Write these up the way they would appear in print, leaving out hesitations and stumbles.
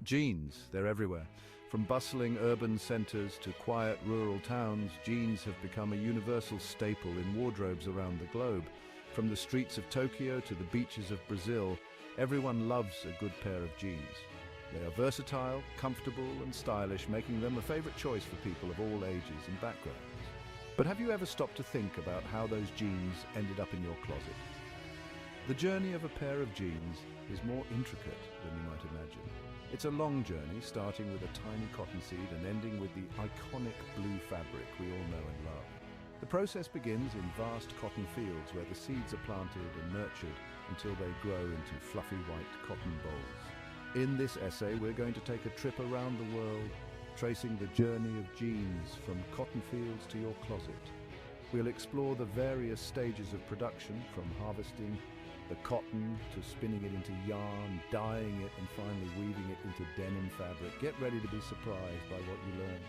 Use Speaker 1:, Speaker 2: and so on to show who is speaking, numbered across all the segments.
Speaker 1: Jeans, they're everywhere. From bustling urban centers to quiet rural towns, jeans have become a universal staple in wardrobes around the globe. From the streets of Tokyo to the beaches of Brazil, everyone loves a good pair of jeans. They are versatile, comfortable, and stylish, making them a favorite choice for people of all ages and backgrounds. But have you ever stopped to think about how those jeans ended up in your closet? The journey of a pair of jeans is more intricate than you might imagine. It's a long journey, starting with a tiny cotton seed and ending with the iconic blue fabric we all know and love. The process begins in vast cotton fields where the seeds are planted and nurtured until they grow into fluffy white cotton bolls. In this essay, we're going to take a trip around the world, tracing the journey of jeans from cotton fields to your closet. We'll explore the various stages of production, from harvesting the cotton to spinning it into yarn, dyeing it, and finally weaving it into denim fabric. Get ready to be surprised by what you learn.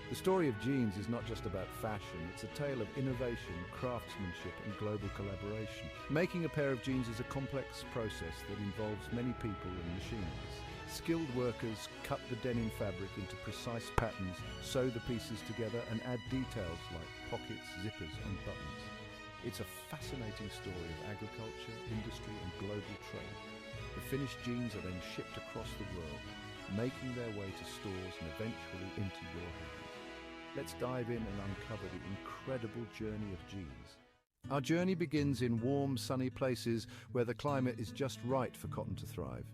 Speaker 1: The story of jeans is not just about fashion, it's a tale of innovation, craftsmanship, and global collaboration. Making a pair of jeans is a complex process that involves many people and machines. Skilled workers cut the denim fabric into precise patterns, sew the pieces together, and add details like pockets, zippers, and buttons. It's a fascinating story of agriculture, industry, and global trade. The finished jeans are then shipped across the world, making their way to stores and eventually into your hands. Let's dive in and uncover the incredible journey of jeans. Our journey begins in warm, sunny places where the climate is just right for cotton to thrive.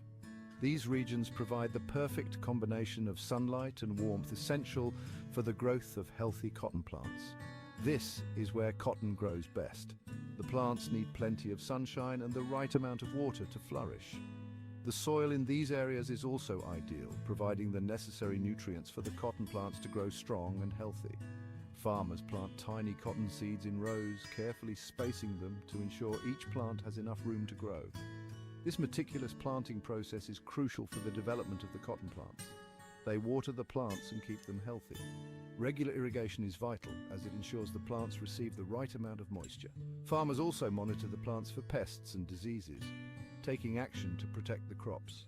Speaker 1: These regions provide the perfect combination of sunlight and warmth essential for the growth of healthy cotton plants. This is where cotton grows best. The plants need plenty of sunshine and the right amount of water to flourish. The soil in these areas is also ideal, providing the necessary nutrients for the cotton plants to grow strong and healthy. Farmers plant tiny cotton seeds in rows, carefully spacing them to ensure each plant has enough room to grow. This meticulous planting process is crucial for the development of the cotton plants. They water the plants and keep them healthy. Regular irrigation is vital as it ensures the plants receive the right amount of moisture. Farmers also monitor the plants for pests and diseases, taking action to protect the crops.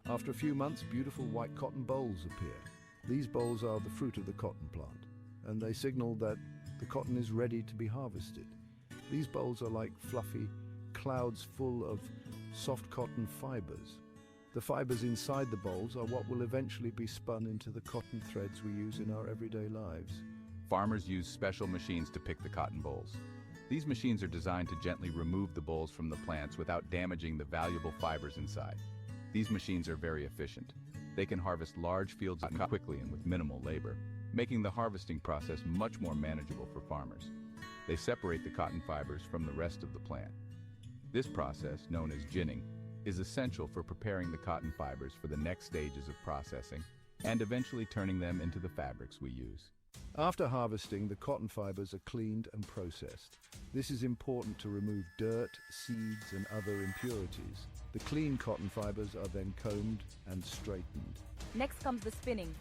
Speaker 1: After a few months, beautiful white cotton bolls appear. These bolls are the fruit of the cotton plant, and they signal that the cotton is ready to be harvested. These bolls are like fluffy clouds full of soft cotton fibers. The fibers inside the bolls are what will eventually be spun into the cotton threads we use in our everyday lives.
Speaker 2: Farmers use special machines to pick the cotton bolls. These machines are designed to gently remove the bolls from the plants without damaging the valuable fibers inside. These machines are very efficient. They can harvest large fields of cotton quickly and with minimal labor, making the harvesting process much more manageable for farmers. They separate the cotton fibers from the rest of the plant. This process, known as ginning, is essential for preparing the cotton fibers for the next stages of processing and eventually turning them into the fabrics we use.
Speaker 1: After harvesting, the cotton fibers are cleaned and processed. This is important to remove dirt, seeds, and other impurities. The clean cotton fibers are then combed and straightened.
Speaker 3: Next comes the spinning.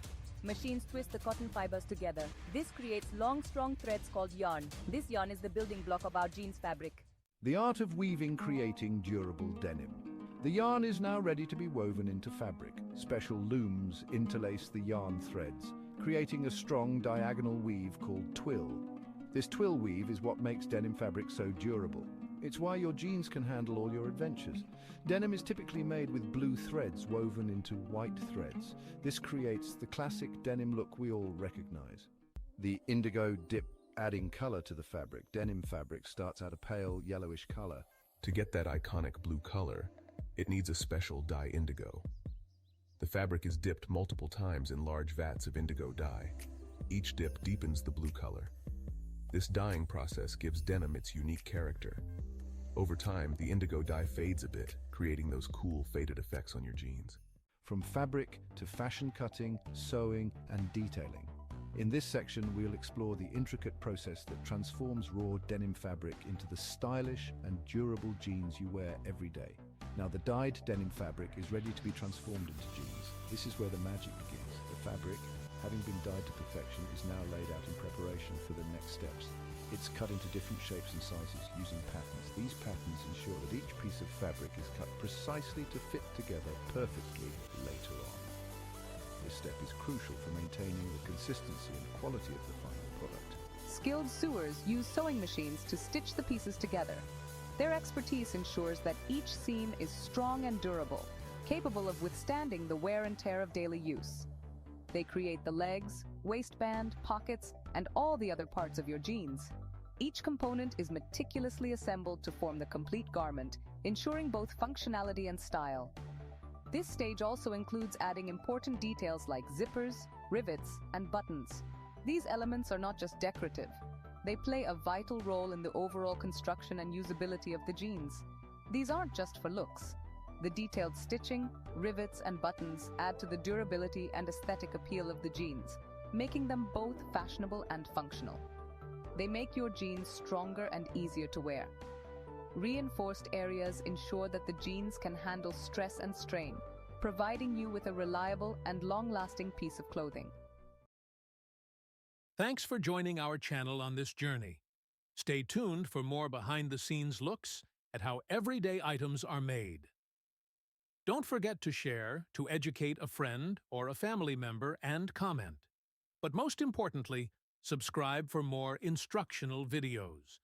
Speaker 3: Machines twist the cotton fibers together. This creates long, strong threads called yarn. This yarn is the building block of our jeans fabric.
Speaker 1: The art of weaving, creating durable denim. The yarn is now ready to be woven into fabric. Special looms interlace the yarn threads, creating a strong diagonal weave called twill. This twill weave is what makes denim fabric so durable. It's why your jeans can handle all your adventures. Denim is typically made with blue threads woven into white threads. This creates the classic denim look we all recognize. The indigo dip adding color to the fabric. Denim fabric starts out a pale yellowish color.
Speaker 4: To get that iconic blue color, it needs a special dye indigo. The fabric is dipped multiple times in large vats of indigo dye. Each dip deepens the blue color. This dyeing process gives denim its unique character. Over time, the indigo dye fades a bit, creating those cool faded effects on your jeans.
Speaker 1: From fabric to fashion cutting, sewing, and detailing. In this section, we'll explore the intricate process that transforms raw denim fabric into the stylish and durable jeans you wear every day. Now, the dyed denim fabric is ready to be transformed into jeans. This is where the magic begins. The fabric, having been dyed to perfection, is now laid out in preparation for the next steps. It's cut into different shapes and sizes using patterns. These patterns ensure that each piece of fabric is cut precisely to fit together perfectly later on. crucial for maintaining the consistency and quality of the final product.
Speaker 5: Skilled sewers use sewing machines to stitch the pieces together. Their expertise ensures that each seam is strong and durable, capable of withstanding the wear and tear of daily use. They create the legs, waistband, pockets, and all the other parts of your jeans. Each component is meticulously assembled to form the complete garment, ensuring both functionality and style. This stage also includes adding important details like zippers, rivets, and buttons. These elements are not just decorative. They play a vital role in the overall construction and usability of the jeans. These aren't just for looks. The detailed stitching, rivets, and buttons add to the durability and aesthetic appeal of the jeans, making them both fashionable and functional. They make your jeans stronger and easier to wear. Reinforced areas ensure that the jeans can handle stress and strain, providing you with a reliable and long-lasting piece of clothing.
Speaker 6: Thanks for joining our channel on this journey. Stay tuned for more behind-the-scenes looks at how everyday items are made. Don't forget to share, to educate a friend or a family member, and comment. But most importantly, subscribe for more instructional videos.